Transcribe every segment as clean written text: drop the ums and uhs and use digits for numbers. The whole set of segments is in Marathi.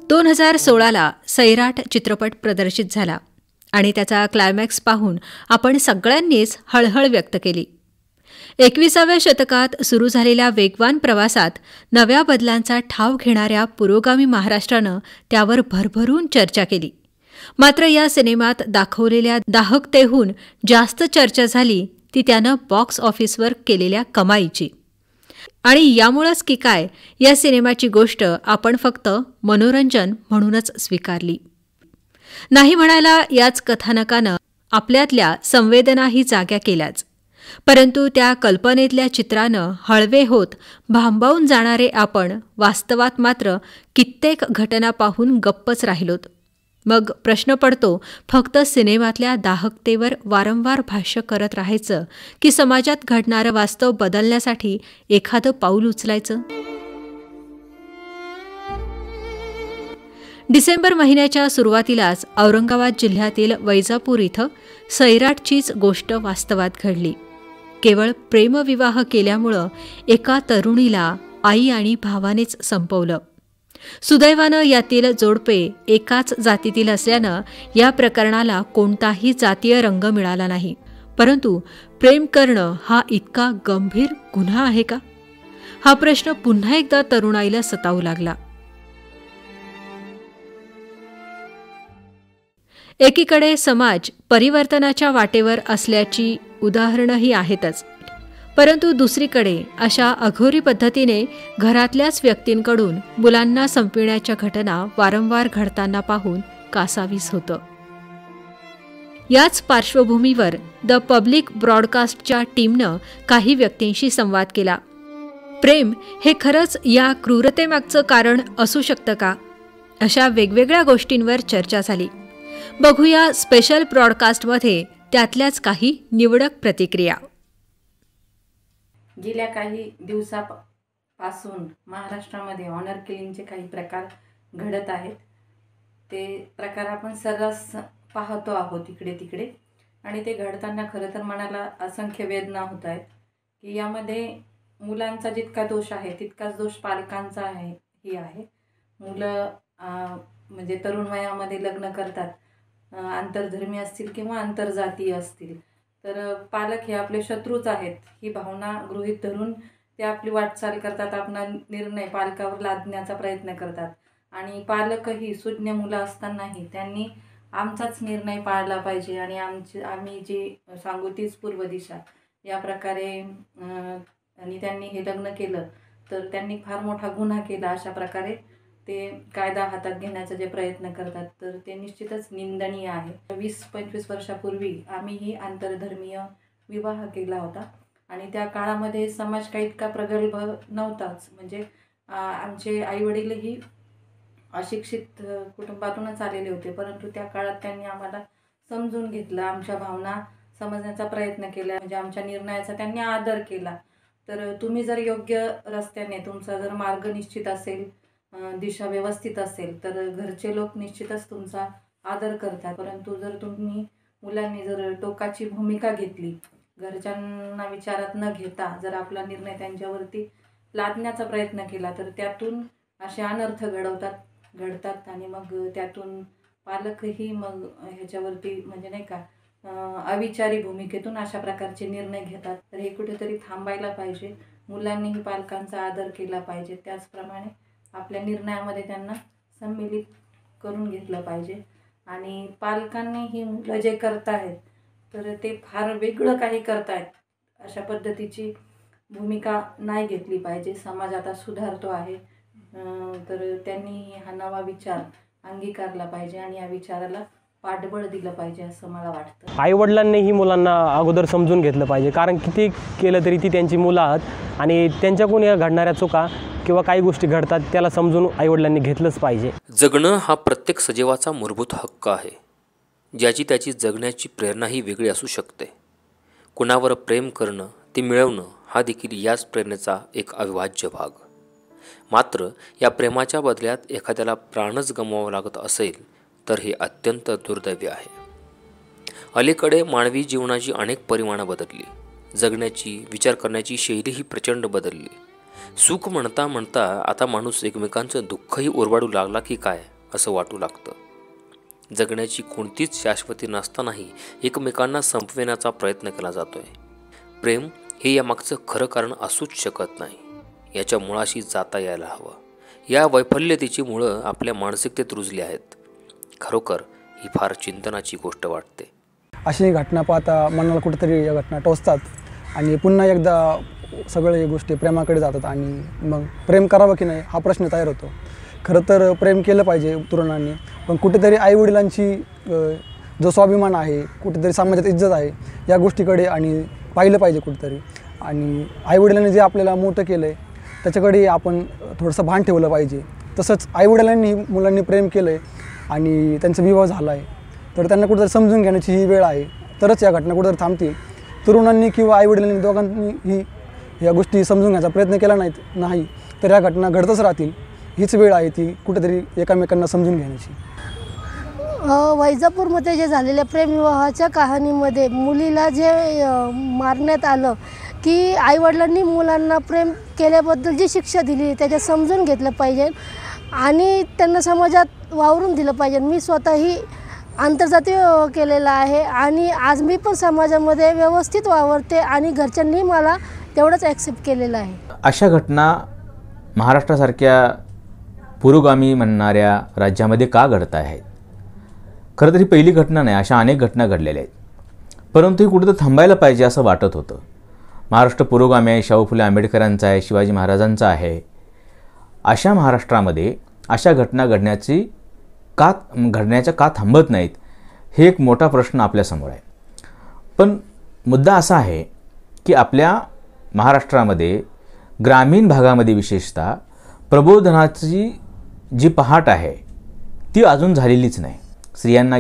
2016ला सैराट चित्रपट प्रदर्शित झाला आणि त्याचा क्लायमॅक्स पाहून आपण सगळ्यांनीच हळहळ व्यक्त केली. 21व्या शतकात सुरू झालेल्या वेगवान प्रवासात नव्या बदलांचा ठाव घेणाऱ्या पुरोगामी महाराष्ट्रानं त्यावर भरभरून चर्चा केली. मात्र या सिनेमात दाखवलेल्या दाहकतेहून जास्त चर्चा झाली ती त्यानं बॉक्स ऑफिसवर केलेल्या कमाईची. आणि यामुळंच की काय या सिनेमाची गोष्ट आपण फक्त मनोरंजन म्हणूनच स्वीकारली नाही म्हणायला याच कथानकानं आपल्यातल्या संवेदनाही जाग्या केल्याच. परंतु त्या कल्पनेतल्या चित्रानं हळवे होत भांबावून जाणारे आपण वास्तवात मात्र कित्येक घटना पाहून गप्पच राहिलोत. मग प्रश्न पडतो, फक्त सिनेमातल्या दाहकतेवर वारंवार भाष्य करत राहायचं की समाजात घडणारं वास्तव बदलण्यासाठी एखादं पाऊल उचलायचं? डिसेंबर महिन्याच्या सुरुवातीलाच औरंगाबाद जिल्ह्यातील वैजापूर इथं सैराटचीच गोष्ट वास्तवात घडली. केवळ प्रेमविवाह केल्यामुळं एका तरुणीला आई आणि भावानेच संपवलं. सुदैवानं यातील जोडपे एकाच जातीतील असल्यानं या प्रकरणाला कोणताही जातीय रंग मिळाला नाही. परंतु प्रेम करणं हा इतका गंभीर गुन्हा आहे का? हा प्रश्न पुन्हा एकदा तरुणाईला सतावू लागला. एकीकडे समाज परिवर्तनाच्या वाटेवर असल्याची उदाहरणंही आहेतच, परंतु दुसरीकडे अशा अघोरी पद्धतीने घरातल्याच व्यक्तींकडून मुलांना संपविण्याच्या घटना वारंवार घडताना पाहून कासावीस होतं. याच पार्श्वभूमीवर द पब्लिक ब्रॉडकास्टच्या टीमनं काही व्यक्तींशी संवाद केला. प्रेम हे खरंच या क्रूरतेमागचं कारण असू शकतं का? अशा वेगवेगळ्या गोष्टींवर चर्चा झाली. बघूया स्पेशल ब्रॉडकास्टमध्ये त्यातल्याच काही निवडक प्रतिक्रिया. गेल्या काही दिवसापासून महाराष्ट्रामध्ये ऑनर किलिंगचे काही प्रकार घडत आहेत. ते प्रकार आपण सर्रास पाहतो आहोत इकडे तिकडे, आणि ते घडताना खरं तर मनाला असंख्य वेदना होत आहेत की यामध्ये मुलांचा जितका दोष आहे तितकाच दोष पालकांचा ही आहे. मुलं म्हणजे तरुण वयामध्ये लग्न करतात, आंतरधर्मी असतील किंवा आंतरजातीय असतील, तर पालक हे आपले शत्रूच आहेत ही भावना गृहीत धरून ते आपली वाटचाल करतात. आपला निर्णय पालकावर लादण्याचा प्रयत्न करतात आणि पालकही सुज्ञ मुलं असतानाही त्यांनी आमचाच निर्णय पाळला पाहिजे आणि आम्ही जी सांगू तीच पूर्व दिशा या प्रकारे आणि त्यांनी हे लग्न केलं तर त्यांनी फार मोठा गुन्हा केला अशा प्रकारे ते कायदा हातात घेण्याचा जे प्रयत्न करतात, तर ते निश्चितच निंदनीय आहे. 20-25 वर्षापूर्वी आम्हीही आंतरधर्मीय विवाह केला होता आणि त्या काळामध्ये समाज काही इतका प्रगल्भ नव्हताच. म्हणजे आमचे आईवडीलही अशिक्षित कुटुंबातूनच आलेले होते, परंतु त्या काळात त्यांनी आम्हाला समजून घेतलं, आमच्या भावना समजण्याचा प्रयत्न केला, म्हणजे आमच्या निर्णयाचा त्यांनी आदर केला. तर तुम्ही जर योग्य रस्त्याने तुमचा जर मार्ग निश्चित असेल, दिशा व्यवस्थित असेल, तर घरचे लोक निश्चितच तुमचा आदर करतात. परंतु जर तुम्ही मुलांनी जर टोकाची भूमिका घेतली, घरच्यांना विचारात न घेता जर आपला निर्णय त्यांच्यावरती लादण्याचा प्रयत्न केला, तर त्यातून असे अनर्थ घडतात आणि मग त्यातून पालकही मग ह्याच्यावरती म्हणजे नाही का अविचारी भूमिकेतून अशा प्रकारचे निर्णय घेतात. तर हे कुठेतरी थांबायला पाहिजे. मुलांनीही पालकांचा आदर केला पाहिजे, त्याचप्रमाणे आपल्या निर्णयामध्ये त्यांना सम्मिलित करून घेतलं पाहिजे. आणि पालकांनी ही मुलं जे करतायत तर ते फार वेगळं काही करतायत अशा पद्धतीची भूमिका नाही घेतली पाहिजे. समाज आता सुधारतो आहे, तर त्यांनी हा नवा विचार अंगीकारला पाहिजे आणि या विचाराला पाठबळ दिलं पाहिजे असं मला वाटतं. आईवडिलांनीही मुलांना अगोदर समजून घेतलं पाहिजे, कारण किती केलं तरी ती त्यांची मुलं आहेत आणि त्यांच्याकडून या घडणाऱ्या चुका किंवा काही गोष्टी घडतात त्याला समजून आईवडिलांनी घेतलंच पाहिजे. जगणं हा प्रत्येक सजीवाचा मूलभूत हक्क आहे, ज्याची त्याची जगण्याची प्रेरणाही वेगळी असू शकते. कुणावर प्रेम करणं, ते मिळवणं हा देखील याच प्रेरणेचा एक अविभाज्य भाग. मात्र या प्रेमाच्या बदल्यात एखाद्याला प्राणच गमवावा लागत असेल तर हे अत्यंत दुर्दैवी आहे. अलीकडे मानवी जीवनाची अनेक परिमाणं बदलली, जगण्याची विचार करण्याची शैलीही प्रचंड बदलली. सुख म्हणता म्हणता आता माणूस एकमेकांचं दुःखही ओरबाडू लागला की काय असं वाटू लागतं. जगण्याची कोणतीच शाश्वती नसतानाही एकमेकांना संपविण्याचा प्रयत्न केला जातोय. प्रेम हे यामागचं खरं कारण असूच शकत नाही. याच्या मुळाशी जाता यायला हवं. या वैफल्यतेची मुळं आपल्या मानसिकतेत रुजली आहेत. खरोखर ही फार चिंतनाची गोष्ट वाटते. अशी घटना पाहता मनाला कुठेतरी या घटना टोचतात आणि पुन्हा एकदा सगळे गोष्टी प्रेमाकडे जातात आणि मग प्रेम करावं की नाही हा प्रश्न तयार होतो. खरं तर प्रेम केलं पाहिजे तरुणांनी, पण कुठेतरी आईवडिलांची जो स्वाभिमान आहे, कुठेतरी समाजात इज्जत आहे, या गोष्टीकडे आणि पाहिलं पाहिजे कुठेतरी. आणि आईवडिलांनी जे आपल्याला मोठं केलं आहे त्याच्याकडे आपण थोडंसं भान ठेवलं पाहिजे. तसंच आईवडिलांनी मुलांनी प्रेम केलं आहे आणि त्यांचा विवाह झाला आहे तर त्यांना कुठेतरी समजून घेण्याची ही वेळ आहे, तरच या घटना कुठेतरी थांबतील. तरुणांनी किंवा आईवडिलांनी दोघांनी या गोष्टी समजून घ्यायचा प्रयत्न केला नाही तर या घटना घडतच राहतील. हीच वेळ आहे ती कुठेतरी एकमेकांना समजून घेण्याची. वैजापूरमध्ये जे झालेल्या प्रेमविवाहाच्या कहाणीमध्ये मुलीला जे मारण्यात आलं की आईवडिलांनी मुलांना प्रेम केल्याबद्दल जी शिक्षा दिली त्याच्यात समजून घेतलं पाहिजे आणि त्यांना समाजात वावरून दिलं पाहिजे. मी स्वतःही आंतरजातीय विवाह केलेला आहे आणि आज मी पण समाजामध्ये व्यवस्थित वावरते आणि घरच्यांनी मला तेवढंच ॲक्सेप्ट केलेलं आहे. अशा घटना महाराष्ट्रासारख्या पुरोगामी म्हणणाऱ्या राज्यामध्ये का घडत आहेत? खरं तर ही पहिली घटना नाही, अशा अनेक घटना घडलेल्या आहेत. परंतु ही कुठं थांबायला पाहिजे असं वाटत होतं. महाराष्ट्र पुरोगामी आहे, शाहू फुले आंबेडकरांचा आहे, शिवाजी महाराजांचा आहे. अशा महाराष्ट्रामध्ये अशा घटना घडण्याच्या का थांबत नाहीत हे एक मोठा प्रश्न आपल्यासमोर आहे. पण मुद्दा असा आहे की आपल्या महाराष्ट्रामध्ये ग्रामीण भागामध्ये विशेषतः प्रबोधनाची जी पहाट आहे ती अजून झालेलीच नाही. स्त्रियांना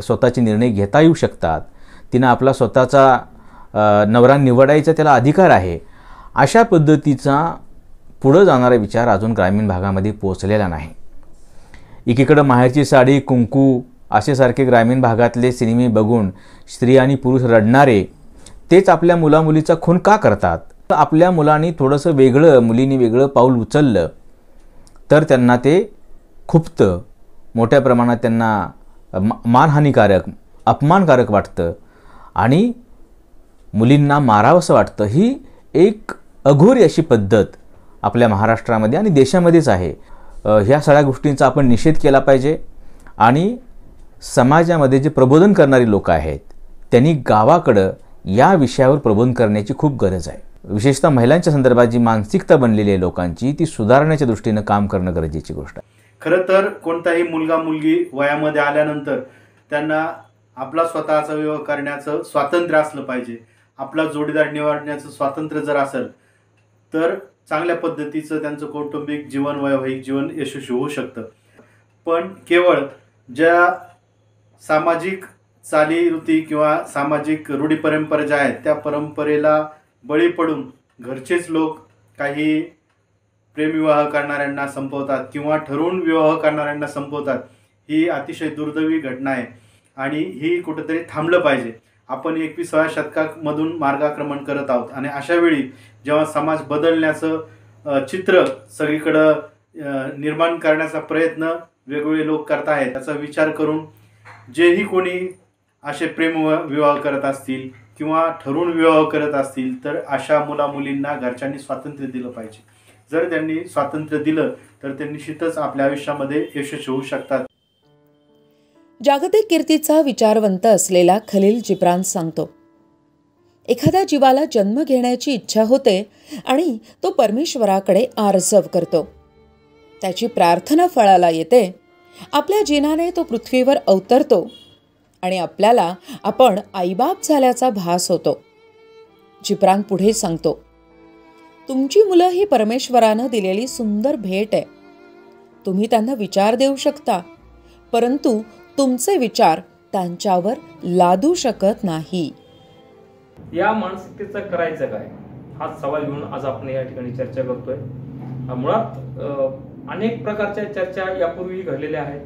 स्वतःचे निर्णय घेता येऊ शकतात, तिनं आपला स्वतःचा नवरा निवडायचा त्याला अधिकार आहे, अशा पद्धतीचा पुढं जाणारा विचार अजून ग्रामीण भागामध्ये पोचलेला नाही. एकीकडं माहेरची साडी, कुंकू असेसारखे ग्रामीण भागातले सिनेमे बघून स्त्री आणि पुरुष रडणारे तेच आपल्या मुलामुलीचा खून का करतात? आपल्या मुलांनी थोडंसं वेगळं, मुलींनी वेगळं पाऊल उचललं तर त्यांना ते खुपतं, मोठ्या प्रमाणात त्यांना मानहानिकारक, अपमानकारक वाटतं आणि मुलींना मारावंसं वाटतं. ही एक अघोरी अशी पद्धत आपल्या महाराष्ट्रामध्ये आणि देशामध्येच आहे. ह्या सगळ्या गोष्टींचा आपण निषेध केला पाहिजे आणि समाजामध्ये जे प्रबोधन करणारी लोक आहेत त्यांनी गावाकडं या विषयावर प्रबोधन करण्याची खूप गरज आहे. विशेषतः महिलांच्या संदर्भात जी मानसिकता बनलेली आहे लोकांची ती सुधारण्याच्या दृष्टीनं काम करणं गरजेची गोष्ट आहे. खरं तर कोणताही मुलगा मुलगी वयामध्ये आल्यानंतर त्यांना आपला स्वतःचा विवाह करण्याचं स्वातंत्र्य असलं पाहिजे. आपला जोडीदार निवडण्याचं स्वातंत्र्य जर असेल तर चांगल्या पद्धतीचं त्यांचं कौटुंबिक जीवन, वैवाहिक जीवन यशस्वी होऊ शकतं. पण केवळ ज्या सामाजिक चालीरीती किंवा सामाजिक रूढी परंपरा ज्या आहेत त्या परंपरेला बळी पडून घरचेच लोक काही प्रेमविवाह करणाऱ्यांना संपवतात किंवा ठरवून विवाह करणाऱ्यांना संपवतात. ही अतिशय दुर्दैवी घटना आहे आणि ही कुठेतरी थांबलं पाहिजे. आपण 21व्या शतकामधून मार्गाक्रमण करत आहोत आणि अशा वेळी जेव्हा समाज बदलण्याचं चित्र सगळीकडं निर्माण करण्याचा प्रयत्न वेगवेगळे लोक करत आहेत त्याचा विचार करून जेही कोणी असे प्रेमविवाह करत असतील किंवा ठरवून विवाह करत असतील तर अशा मुलामुलींना घरच्यांनी स्वातंत्र्य दिलं पाहिजे. जर त्यांनी स्वातंत्र्य दिलं तर ते निश्चितच आपल्या आयुष्यामध्ये यशस्वी होऊ शकतात. जागतिक कीर्तीचा विचारवंत असलेला खलील जिब्रान सांगतो, एखाद्या जीवाला जन्म घेण्याची इच्छा होते आणि तो परमेश्वराकडे आर्जव करतो. त्याची प्रार्थना फळाला येते. आपल्या जिनाने तो पृथ्वीवर अवतरतो आणि आपल्याला आपण आईबाप झाल्याचा भास होतो. जिब्रान पुढे सांगतो, तुमची मुलं ही परमेश्वरानं दिलेली सुंदर भेट आहे. तुम्ही त्यांना विचार देऊ शकता, परंतु तुमचे विचार त्यांच्यावर लादू शकत नाही. या मानसिकतेचं करायचं काय हाच सवाल घेऊन आज आपण या ठिकाणी चर्चा करतोय. मुळात अनेक प्रकारच्या चर्चा यापूर्वी घडलेल्या आहेत.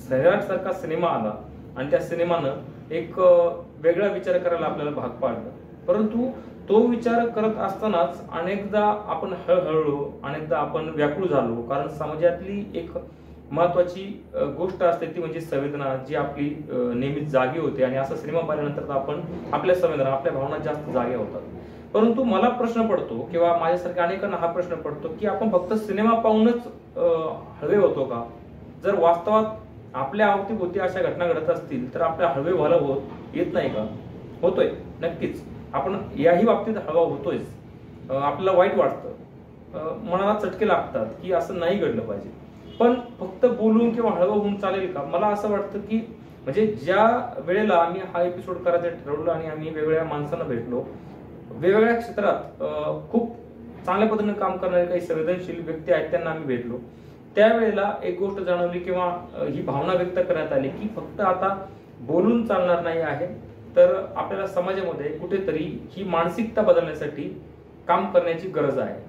सैराटसारखा सिनेमा आला आणि त्या सिनेमानं एक वेगळा विचार करायला आपल्याला भाग पाडलं. परंतु तो विचार करत असतानाच अनेकदा आपण हळहळलो, अनेकदा आपण व्याकुळ झालो, कारण समाजातली एक महत्वाची गोष्ट असते ती म्हणजे संवेदना, जी आपली नेहमीच जागी होते. आणि असा सिनेमा पाहिल्यानंतर आपण आपल्या संवेदना, आपल्या भावना जास्त जाग्या होतात. परंतु मला प्रश्न पडतो किंवा माझ्यासारख्या अनेकांना हा प्रश्न पडतो की आपण फक्त सिनेमा पाहूनच हळवे होतो का? जर वास्तवात आपल्या अवतीभोवती अशा घटना घडत असतील तर आपल्या हळवे व्हायला येत नाही का? होतोय, नक्कीच. आपण याही बाबतीत हळवा होतोयच. आपल्याला वाईट वाटतं, मनाला चटके लागतात की असं नाही घडलं पाहिजे. पण फक्त बोलून किंवा हळवं होऊन चालेल का? मला असं वाटतं की म्हणजे ज्या वेळेला आम्ही हा एपिसोड करायचं ठरवलं आणि आम्ही वेगवेगळ्या माणसांना भेटलो, वेगवेगळ्या क्षेत्रात खूप चांगल्या पद्धतीने काम करणारे काही संवेदनशील व्यक्ती आहेत, त्यांना आम्ही भेटलो. त्यावेळेला एक गोष्ट जाणवली किंवा ही भावना व्यक्त करण्यात आली की फक्त आता बोलून चालणार नाही आहे, तर आपल्याला समाजामध्ये कुठेतरी ही मानसिकता बदलण्यासाठी काम करण्याची गरज आहे.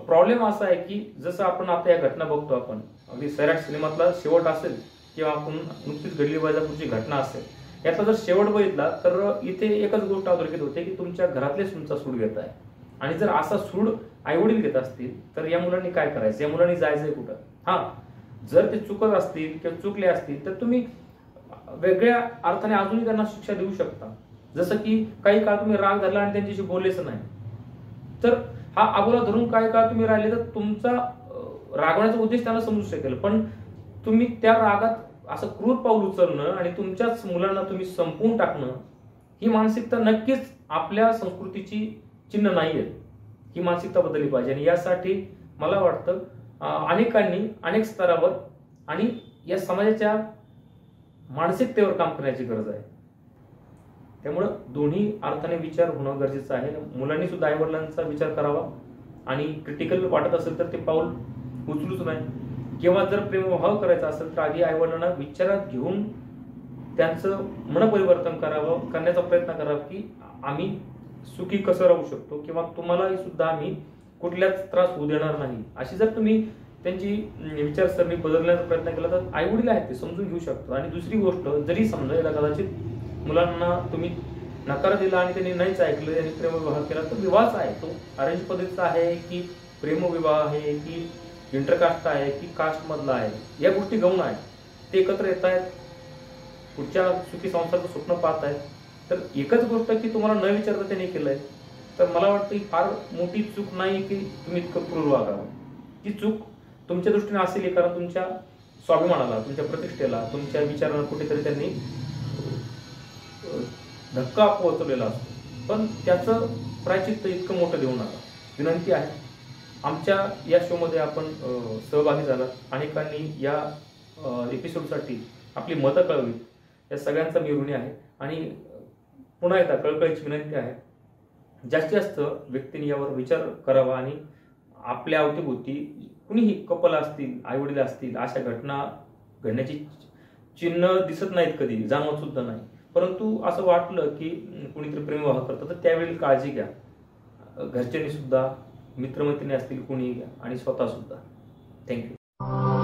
प्रॉब्लेम असा आहे की जसं आपण आता या घटना बघतो, आपण अगदी सैराट सिनेमातला शेवट असेल किंवा आपण नुकतीच घडली वैजापूरची घटना असेल, याचा जर शेवट बघितला तर इथे एकच गोष्ट अधोरेखित होते की तुमच्या घरातलेच तुमचा सूड घेत आहे. आणि जर असा सूड आईवडील घेत असतील तर या मुलांनी काय करायचं? या मुलांनी जायचंय कुठं? हा, जर ते चुकत असतील किंवा चुकले असतील तर तुम्ही वेगळ्या अर्थाने अजूनही त्यांना शिक्षा देऊ शकता. जसं की काही काळ तुम्ही राग धरला आणि त्यांच्याशी बोललेच नाही, तर हा अबोला धरून काही काळ तुम्ही राहिले तर तुमचा रागवण्याचा उद्देश त्यांना समजू शकेल. पण तुम्ही त्या रागात असं क्रूर पाऊल उचलणं आणि तुमच्याच मुलांना तुम्ही संपवून टाकणं, ही मानसिकता नक्कीच आपल्या संस्कृतीची चिन्ह नाहीये. ही मानसिकता बदलली पाहिजे. आणि यासाठी मला वाटतं अनेकांनी अनेक स्तरावर आणि या समाजाच्या मानसिकतेवर काम करण्याची गरज आहे. त्यामुळं दोन्ही अर्थाने विचार होणं गरजेचं आहे. मुलांनी सुद्धा आईवडिलांचा विचार करावा आणि क्रिटिकल वाटत असेल तर ते पाऊल उचलूच नाही. किंवा जर प्रेमभाव करायचा असेल तर आधी आईवडिलांना विचारात घेऊन त्यांचं मनपरिवर्तन करण्याचा प्रयत्न करावा की आम्ही सुखी कसं राहू शकतो किंवा तुम्हालाही सुद्धा आम्ही कुठल्याच त्रास होऊ देणार नाही. अशी जर तुम्ही त्यांची विचारसरणी बदलण्याचा प्रयत्न केला तर आईवडील आहेत ते समजून घेऊ शकतात. आणि दुसरी गोष्ट, जरी समजायला कदाचित मुलांना तुम्ही नकार दिला आणि त्यांनी नाहीच ऐकलं, त्यांनी प्रेमविवाह केला, तर विवाह आहे तो अरेंज पद्धतीचा आहे की प्रेमविवाह आहे की इंटरकास्ट आहे की कास्ट मधला आहे, या गोष्टी गौण आहेत. ते एकत्र येत आहेत, पुढच्या सुखी संसाराचं स्वप्न पाहत आहेत. तर एकच गोष्ट की तुम्हाला न विचारता त्यांनी केलंय, तर मला वाटतं ही फार मोठी चूक नाही की तुम्ही इतकं क्रूर वागावं. ती चूक तुमच्या दृष्टीने असेल कारण तुमच्या स्वाभिमानाला, तुमच्या प्रतिष्ठेला, तुमच्या विचारांना कुठेतरी त्यांनी धक्का पोहोचवलेला असतो. पण त्याचं प्रायचित्त इतकं मोठं देऊ नका. विनंती आहे, आमच्या या शोमध्ये आपण सहभागी झालात, अनेकांनी या एपिसोडसाठी आपली मतं कळवली, या सगळ्यांचा मी ऋणी आहे. आणि पुन्हा एकदा कळकळीची विनंती आहे, जास्तीत जास्त व्यक्तींनी यावर विचार करावा आणि आपल्या अवतीभोवती कुणीही कपल असतील, आईवडील असतील, अशा घटना घडण्याची चिन्ह दिसत नाहीत, कधी जाणवत सुद्धा नाही. परंतु असं वाटलं की कुणीतरी प्रेमविवाह करतं तर त्यावेळी काळजी घ्या. घरच्यांनी सुद्धा, मित्रमैत्रिणी असतील, कुणीही घ्या आणि स्वतः सुद्धा. थँक्यू.